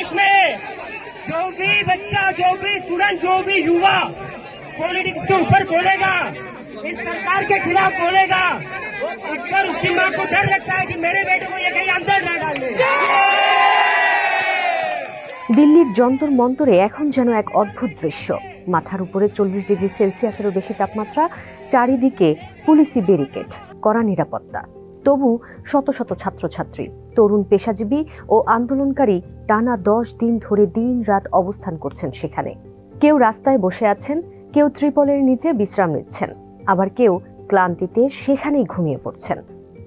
देश में जो भी बच्चा, जो भी स्टूडेंट, जो भी युवा पॉलिटिक्स के ऊपर बोलेगा, इस सरकार के खिलाफ बोलेगा, उस पर उसकी माँ को डर लगता है कि मेरे बेटे को ये कहीं अंदर ना डाल दे। দিল্লির যন্তর মন্তরে এখন যেন এক অদ্ভুত দৃশ্য। মাথার উপরে 40 ডিগ্রি সেলসিয়াসেরও বেশি তাপমাত্রা, চারিদিকে পুলিশি ব্যারিকেড, কড়া নিরাপত্তা। তবু শত শত ছাত্রছাত্রী, তরুণ পেশাজীবী ও আন্দোলনকারী টানা 10 দিন ধরে দিন রাত অবস্থান করছেন সেখানে। কেউ রাস্তায় বসে আছেন, কেউ ত্রিপলের নিচে বিশ্রাম নিচ্ছেন, আবার কেউ ক্লান্তিতে সেখানেই ঘুমিয়ে পড়ছেন।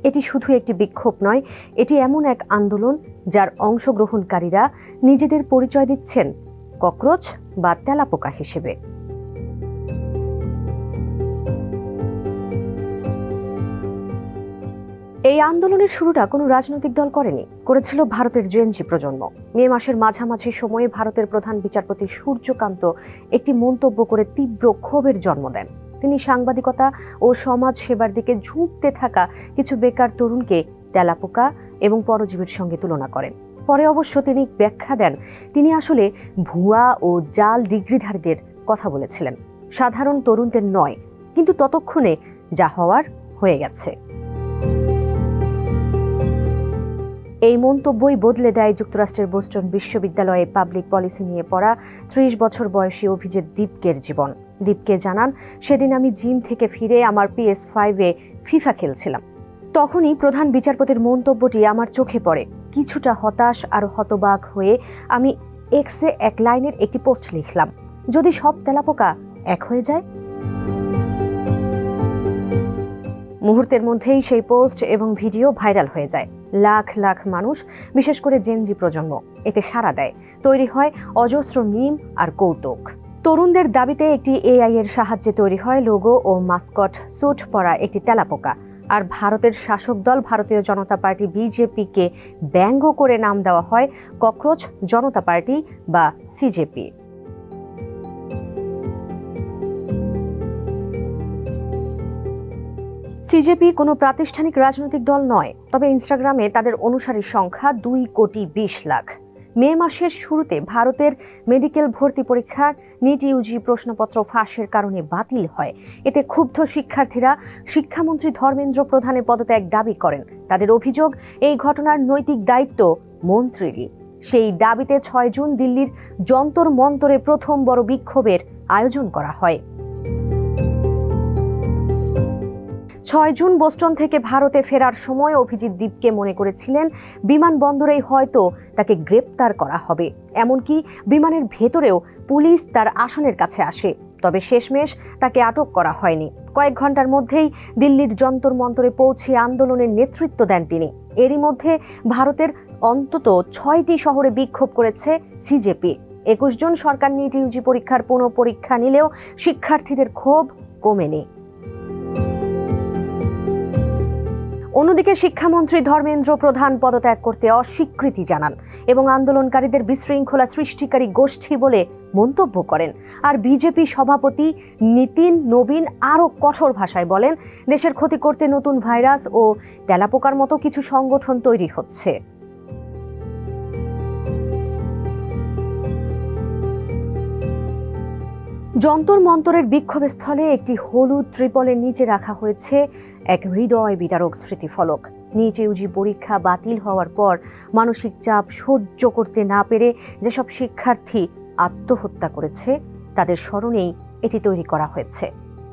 এটি শুধু একটি বিক্ষোভ নয়, এটি এমন এক আন্দোলন যার অংশগ্রহণকারীরা নিজেদের পরিচয় দিচ্ছেন ককরোচ বা তেলাপোকা হিসেবে। এই আন্দোলনের শুরুটা কোনো রাজনৈতিক দল করেনি, করেছিল ভারতের জেনজি প্রজন্ম। মে মাসের মাঝামাঝি সময়ে ভারতের প্রধান বিচারপতি সূর্যকান্ত একটি মন্তব্য করে তীব্র ক্ষোভের জন্ম দেন। তিনি সাংবাদিকতা ও সমাজ সেবার দিকে ঝুঁকতে থাকা কিছু বেকার তরুণকে তেলাপোকা এবং পরজীবীর সঙ্গে তুলনা করেন। পরে অবশ্য তিনি ব্যাখ্যা দেন, তিনি আসলে ভুয়া ও জাল ডিগ্রিধারীদের কথা বলেছিলেন, সাধারণ তরুণদের নয়। কিন্তু ততক্ষণে যা হওয়ার হয়ে গেছে। এই মন্তব্যই বদলে দেয় যুক্তরাষ্ট্রের বোস্টন বিশ্ববিদ্যালয়ে পাবলিক পলিসি নিয়ে পড়া 30 বছর বয়সী অভিজিৎ দীপকের জীবন। দীপকে জানান, সেদিন আমি জিম থেকে ফিরে আমার PS5-এ ফিফা খেলছিলাম। তখনই প্রধান বিচারপতির মন্তব্যটি আমার চোখে পড়ে। কিছুটা হতাশ আর হতবাক হয়ে আমি এক্সে এক লাইনের একটি পোস্ট লিখলাম, যদি সব তেলাপোকা এক হয়ে যায়। মুহূর্তের মধ্যেই সেই পোস্ট এবং ভিডিও ভাইরাল হয়ে যায়। লাখ লাখ মানুষ, বিশেষ করে জেনজি প্রজন্ম, এতে সাড়া দেয়। তৈরি হয় অজস্র মিম আর কৌতুক। তরুণদের দাবিতে একটি AI এর সাহায্যে তৈরি হয় লোগো ও মাস্কট স্যুট পরা একটি তেলাপোকা। আর ভারতের শাসক দল ভারতীয় জনতা পার্টি BJP-কে ব্যঙ্গ করে নাম দেওয়া হয় ককরোচ জনতা পার্টি বা CJP। CJP কোনো প্রাতিষ্ঠানিক রাজনৈতিক দল নয়, তবে ইনস্টাগ্রামে তাদের অনুসারীর সংখ্যা 2,20 লাখ। মে মাসের শুরুতে ভারতের মেডিকেল ভর্তি পরীক্ষার নিট UG প্রশ্নপত্র ফাঁসের কারণে বাতিল হয়। এতে ক্ষুব্ধ শিক্ষার্থীরা শিক্ষামন্ত্রী ধর্মেন্দ্র প্রধানের পদত্যাগ দাবি করেন। তাদের অভিযোগ, এই ঘটনার নৈতিক দায়িত্ব মন্ত্রীরই। সেই দাবিতে 6 জুন দিল্লির যন্তর মন্তরে প্রথম বড় বিক্ষোভের আয়োজন করা হয়। 6 জুন বোস্টন থেকে ভারতে ফেরার সময় অভিজিৎ দীপকে মনে করেছিলেন বিমানবন্দরেই হয়তো তাকে গ্রেপ্তার করা হবে। এমনকি বিমানের ভেতরেও পুলিশ তার আসনের কাছে আসে। তবে শেষমেশ তাকে আটক করা হয়নি। কয়েক ঘন্টার মধ্যেই দিল্লির যন্তর মন্তরে পৌঁছে আন্দোলনের নেতৃত্ব দেন তিনি। এরই মধ্যে ভারতের অন্তত 6টি শহরে বিক্ষোভ করেছে CJP। 21 জন সরকার নিট UG পরীক্ষার পুনঃপরীক্ষা নিলেও শিক্ষার্থীদের ক্ষোভ কমেনি। অন্যদিকে শিক্ষামন্ত্রী ধর্মেন্দ্র প্রধান পদত্যাগ করতে অস্বীকৃতি জানান এবং আন্দোলনকারীদের বিশৃঙ্খলা সৃষ্টিকারী গোষ্ঠী বলে মন্তব্য করেন। আর বিজেপি সভাপতি নীতিন নবীন আরও কঠোর ভাষায় বলেন, দেশের ক্ষতি করতে নতুন ভাইরাস ও তেলাপোকার মতো কিছু সংগঠন তৈরি হচ্ছে। যন্তর মন্তরের বিক্ষোভস্থলে একটি হলুদ ত্রিপলের নিচে রাখা হয়েছে এক হৃদয় বিদারক স্মৃতিফলক। নিট UG পরীক্ষা বাতিল হওয়ার পর মানসিক চাপ সহ্য করতে না পেরে যেসব শিক্ষার্থী আত্মহত্যা করেছে, তাদের স্মরণেই এটি তৈরি করা হয়েছে।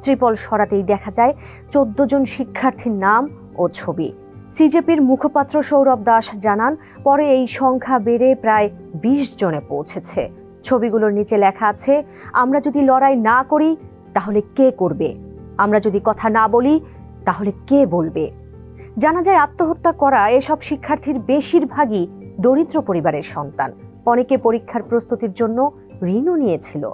ত্রিপল সরাতেই দেখা যায় 14 জন শিক্ষার্থীর নাম ও ছবি। CJP-র মুখপাত্র সৌরভ দাস জানান, পরে এই সংখ্যা বেড়ে প্রায় 20 জনে পৌঁছেছে। ছবিগুলোর নিচে লেখা আছে, আমরা যদি লড়াই না করি তাহলে কে করবে, আমরা যদি কথা না বলি তাহলে কে বলবে। জানা যায় আত্মহত্যা করা এসব শিক্ষার্থীর বেশিরভাগই দরিদ্র পরিবারের সন্তান। অনেকে পরীক্ষার প্রস্তুতির জন্য ঋণও নিয়েছিল।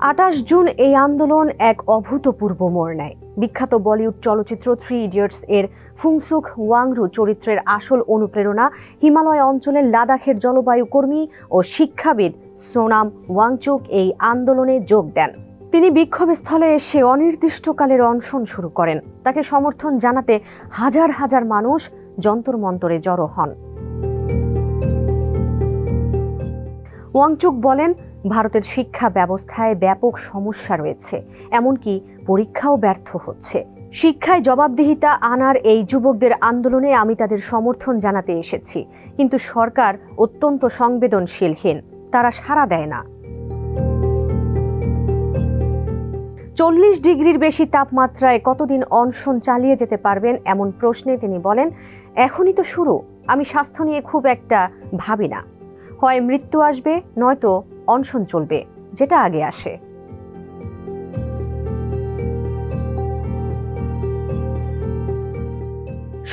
28 জুন এই আন্দোলন এক অভূতপূর্ব মোড় নেয়। বিখ্যাত বলিউড চলচ্চিত্র 3 ইডিয়টস এর ফুংসুক ওয়াংরু চরিত্রের আসল অনুপ্রেরণা হিমালয় অঞ্চলের লাদাখের জলবায়ু কর্মী ও শিক্ষাবিদ সোনাম ওয়াংচুক এই আন্দোলনে যোগ দেন। তিনি বিক্ষোভস্থলে এসে অনির্দিষ্টকালের অনশন শুরু করেন। তাকে সমর্থন জানাতে হাজার হাজার মানুষ যন্তর মন্তরে জড়ো হন। ওয়াংচুক বলেন, ভারতের শিক্ষা ব্যবস্থায় ব্যাপক সমস্যা রয়েছে, এমনকি পরীক্ষাও ব্যর্থ হচ্ছে। শিক্ষায় জবাবদিহিতা আনার এই যুবকদের আন্দোলনে আমি তাদের সমর্থন জানাতে এসেছি, কিন্তু সরকার অত্যন্ত সংবেদনশীলহীন, তারা সাড়া দেয় না। 40 ডিগ্রির বেশি তাপমাত্রায় কতদিন অনশন চালিয়ে যেতে পারবেন এমন প্রশ্নে তিনি বলেন, এখনই তো শুরু, আমি স্বাস্থ্য নিয়ে খুব একটা ভাবি না, হয় মৃত্যু আসবে নয়তো অনশন চলবে, যেটা আগে আসে।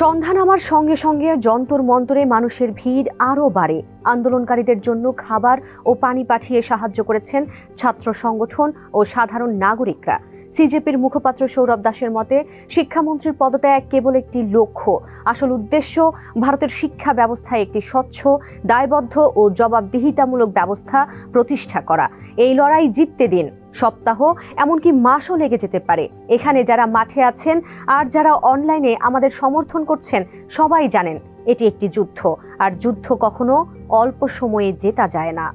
সন্ধ্যা নামার সঙ্গে সঙ্গে যন্তর মন্তরে মানুষের ভিড় আরও বাড়ে। আন্দোলনকারীদের জন্য খাবার ও পানি পাঠিয়ে সাহায্য করেছেন ছাত্র সংগঠন ও সাধারণ নাগরিকরা। সিজেপির মুখপাত্র সৌরভ দাসের মতে, শিক্ষামন্ত্রীর পদত্যাগ কেবল একটি লক্ষ্য, আসল উদ্দেশ্য ভারতের শিক্ষা ব্যবস্থায় একটি স্বচ্ছ, দায়বদ্ধ ও জবাবদিহিতামূলক ব্যবস্থা প্রতিষ্ঠা করা। এই লড়াই জিততে দিন, সপ্তাহ এমনকি মাসও লেগে যেতে পারে। এখানে যারা মাঠে আছেন আর যারা অনলাইনে আমাদের সমর্থন করছেন সবাই জানেন এটি একটি যুদ্ধ, আর যুদ্ধ কখনো অল্প সময়ে জেতা যায় না।